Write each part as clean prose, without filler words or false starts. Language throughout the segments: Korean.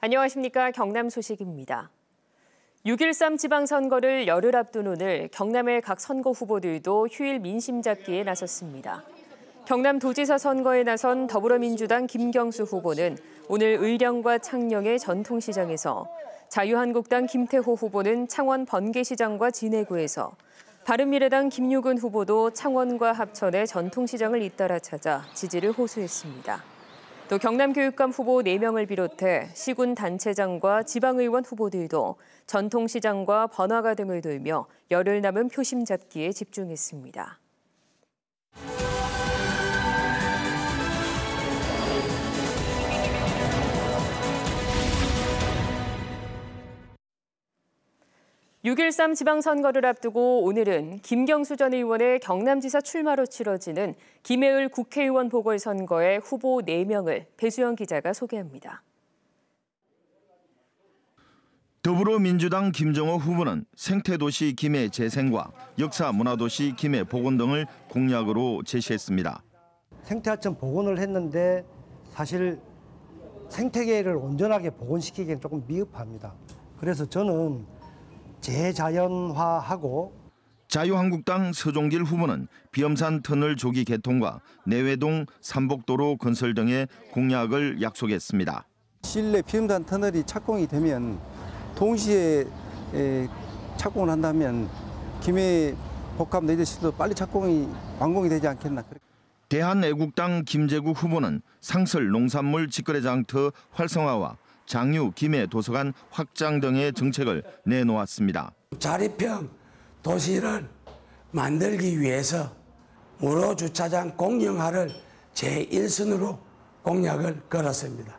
안녕하십니까. 경남 소식입니다. 6.13 지방선거를 열흘 앞둔 오늘 경남의 각 선거 후보들도 휴일 민심 잡기에 나섰습니다. 경남도지사 선거에 나선 더불어민주당 김경수 후보는 오늘 의령과 창녕의 전통시장에서, 자유한국당 김태호 후보는 창원 번개시장과 진해구에서, 바른미래당 김유근 후보도 창원과 합천의 전통시장을 잇따라 찾아 지지를 호소했습니다. 또 경남교육감 후보 4명을 비롯해 시군 단체장과 지방의원 후보들도 전통시장과 번화가 등을 돌며 열흘 남은 표심 잡기에 집중했습니다. (6.13) 지방선거를 앞두고 오늘은 김경수 전 의원의 경남지사 출마로 치러지는 김해을 국회의원 보궐선거의 후보 4명을 배수영 기자가 소개합니다. 더불어민주당 김정호 후보는 생태도시 김해 재생과 역사문화도시 김해 복원 등을 공약으로 제시했습니다. 생태하천 복원을 했는데 사실 생태계를 온전하게 복원시키기엔 조금 미흡합니다. 그래서 저는 재자연화하고, 자유한국당 서종길 후보는 비엄산 터널 조기 개통과 내외동 삼복도로 건설 등의 공약을 약속했습니다. 실내 비엄산 터널이 착공이 되면 동시에 착공을 한다면 김해 복합 내재시도 빨리 착공이 완공이 되지 않겠나. 대한애국당 김재국 후보는 상설 농산물 직거래장터 활성화와 장유 김해 도서관 확장 등의 정책을 내놓았습니다. 자립형 도시를 만들기 위해서 무료 주차장 공영화를 제1순으로 공약을 걸었습니다.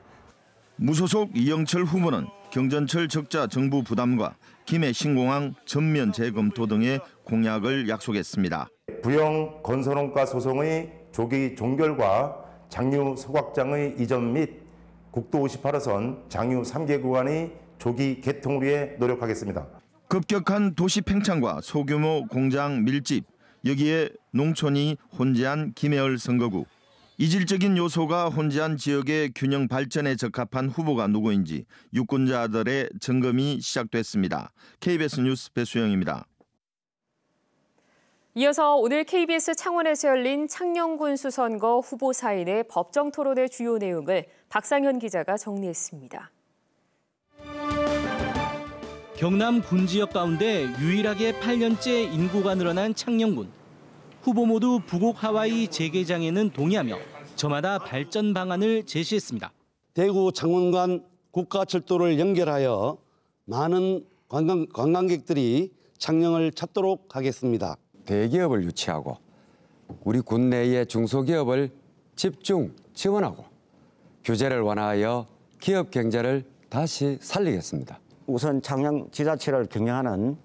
무소속 이영철 후보는 경전철 적자 정부 부담과 김해 신공항 전면 재검토 등의 공약을 약속했습니다. 부영 건설원가 소송의 조기 종결과 장유 소각장의 이전 및 국도 58호선 장유 3개 구간의 조기 개통을 위해 노력하겠습니다. 급격한 도시 팽창과 소규모 공장 밀집, 여기에 농촌이 혼재한 김해을 선거구. 이질적인 요소가 혼재한 지역의 균형 발전에 적합한 후보가 누구인지 유권자들의 점검이 시작됐습니다. KBS 뉴스 배수영입니다. 이어서 오늘 KBS 창원에서 열린 창녕군수 선거 후보 사인의 법정 토론의 주요 내용을 박상현 기자가 정리했습니다. 경남 군 지역 가운데 유일하게 8년째 인구가 늘어난 창녕군. 후보 모두 부곡 하와이 재개장에는 동의하며 저마다 발전 방안을 제시했습니다. 대구 창원 간 국가철도를 연결하여 많은 관광객들이 창녕을 찾도록 하겠습니다. 대기업을 유치하고 우리 군 내의 중소기업을 집중 지원하고 규제를 완화하여 기업 경제를 다시 살리겠습니다. 우선 창녕 지자체를 경영하는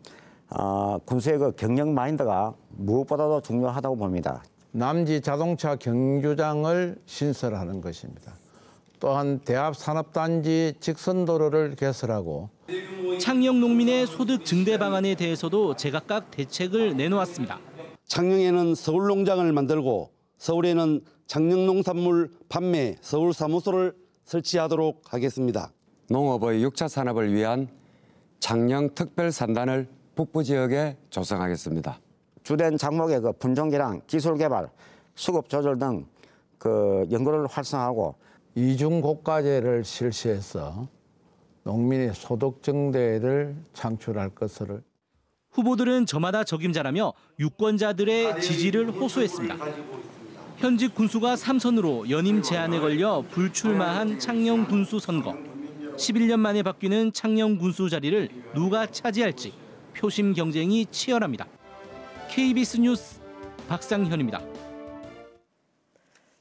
군수의 그 경영 마인드가 무엇보다도 중요하다고 봅니다. 남지 자동차 경주장을 신설하는 것입니다. 또한 대합산업단지 직선도로를 개설하고, 창녕 농민의 소득 증대 방안에 대해서도 제각각 대책을 내놓았습니다. 창녕에는 서울농장을 만들고 서울에는 창녕농산물 판매 서울사무소를 설치하도록 하겠습니다. 농업의 6차 산업을 위한 창녕 특별산단을 북부 지역에 조성하겠습니다. 주된 작목의 그 분종기랑 기술개발, 수급 조절 등 그 연구를 활성화하고 이중고가제를 실시해서 농민의 소득 증대를 창출할 것을. 후보들은 저마다 적임자라며 유권자들의 지지를 호소했습니다. 현직 군수가 3선으로 연임 제한에 걸려 불출마한 창녕 군수 선거. 11년 만에 바뀌는 창녕 군수 자리를 누가 차지할지 표심 경쟁이 치열합니다. KBS 뉴스 박상현입니다.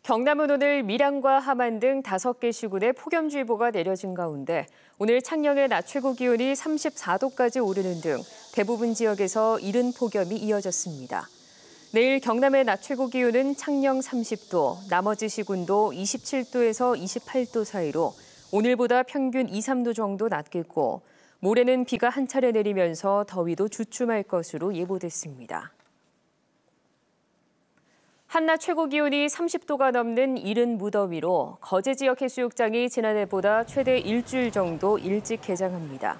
경남은 오늘 밀양과 함안 등 5개 시군에 폭염주의보가 내려진 가운데 오늘 창녕의 낮 최고 기온이 34도까지 오르는 등 대부분 지역에서 이른 폭염이 이어졌습니다. 내일 경남의 낮 최고 기온은 창녕 30도, 나머지 시군도 27도에서 28도 사이로 오늘보다 평균 2, 3도 정도 낮겠고, 모레는 비가 한 차례 내리면서 더위도 주춤할 것으로 예보됐습니다. 한낮 최고 기온이 30도가 넘는 이른 무더위로 거제 지역 해수욕장이 지난해보다 최대 일주일 정도 일찍 개장합니다.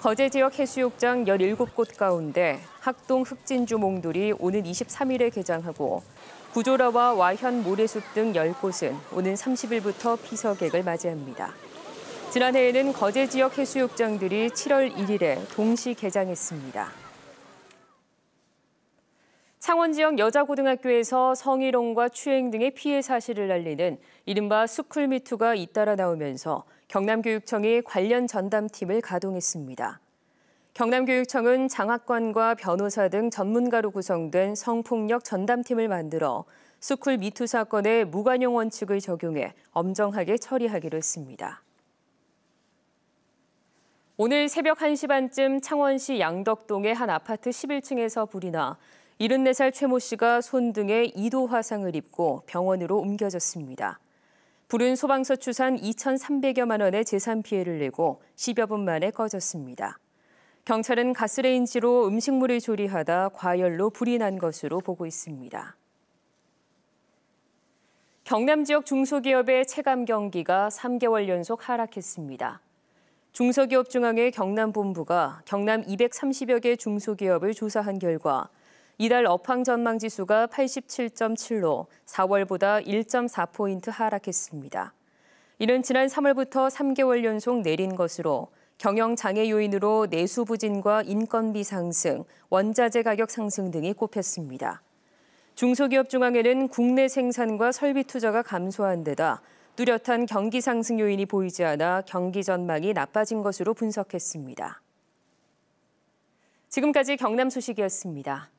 거제 지역 해수욕장 17곳 가운데 학동 흑진주 몽돌이 오는 23일에 개장하고 구조라와 와현 모래숲 등 10곳은 오는 30일부터 피서객을 맞이합니다. 지난해에는 거제 지역 해수욕장들이 7월 1일에 동시 개장했습니다. 창원 지역 여자고등학교에서 성희롱과 추행 등의 피해 사실을 알리는 이른바 스쿨미투가 잇따라 나오면서 경남교육청이 관련 전담팀을 가동했습니다. 경남교육청은 장학관과 변호사 등 전문가로 구성된 성폭력 전담팀을 만들어 스쿨미투 사건의 무관용 원칙을 적용해 엄정하게 처리하기로 했습니다. 오늘 새벽 1시 반쯤 창원시 양덕동의 한 아파트 11층에서 불이 나 74살 최 모 씨가 손 등에 2도 화상을 입고 병원으로 옮겨졌습니다. 불은 소방서 추산 2,300여만 원의 재산 피해를 내고 10여 분 만에 꺼졌습니다. 경찰은 가스레인지로 음식물을 조리하다 과열로 불이 난 것으로 보고 있습니다. 경남 지역 중소기업의 체감 경기가 3개월 연속 하락했습니다. 중소기업중앙회 경남본부가 경남 230여 개 중소기업을 조사한 결과 이달 업황 전망 지수가 87.7로 4월보다 1.4포인트 하락했습니다. 이는 지난 3월부터 3개월 연속 내린 것으로 경영 장애 요인으로 내수 부진과 인건비 상승, 원자재 가격 상승 등이 꼽혔습니다. 중소기업중앙회는 국내 생산과 설비 투자가 감소한 데다 뚜렷한 경기 상승 요인이 보이지 않아 경기 전망이 나빠진 것으로 분석했습니다. 지금까지 경남 소식이었습니다.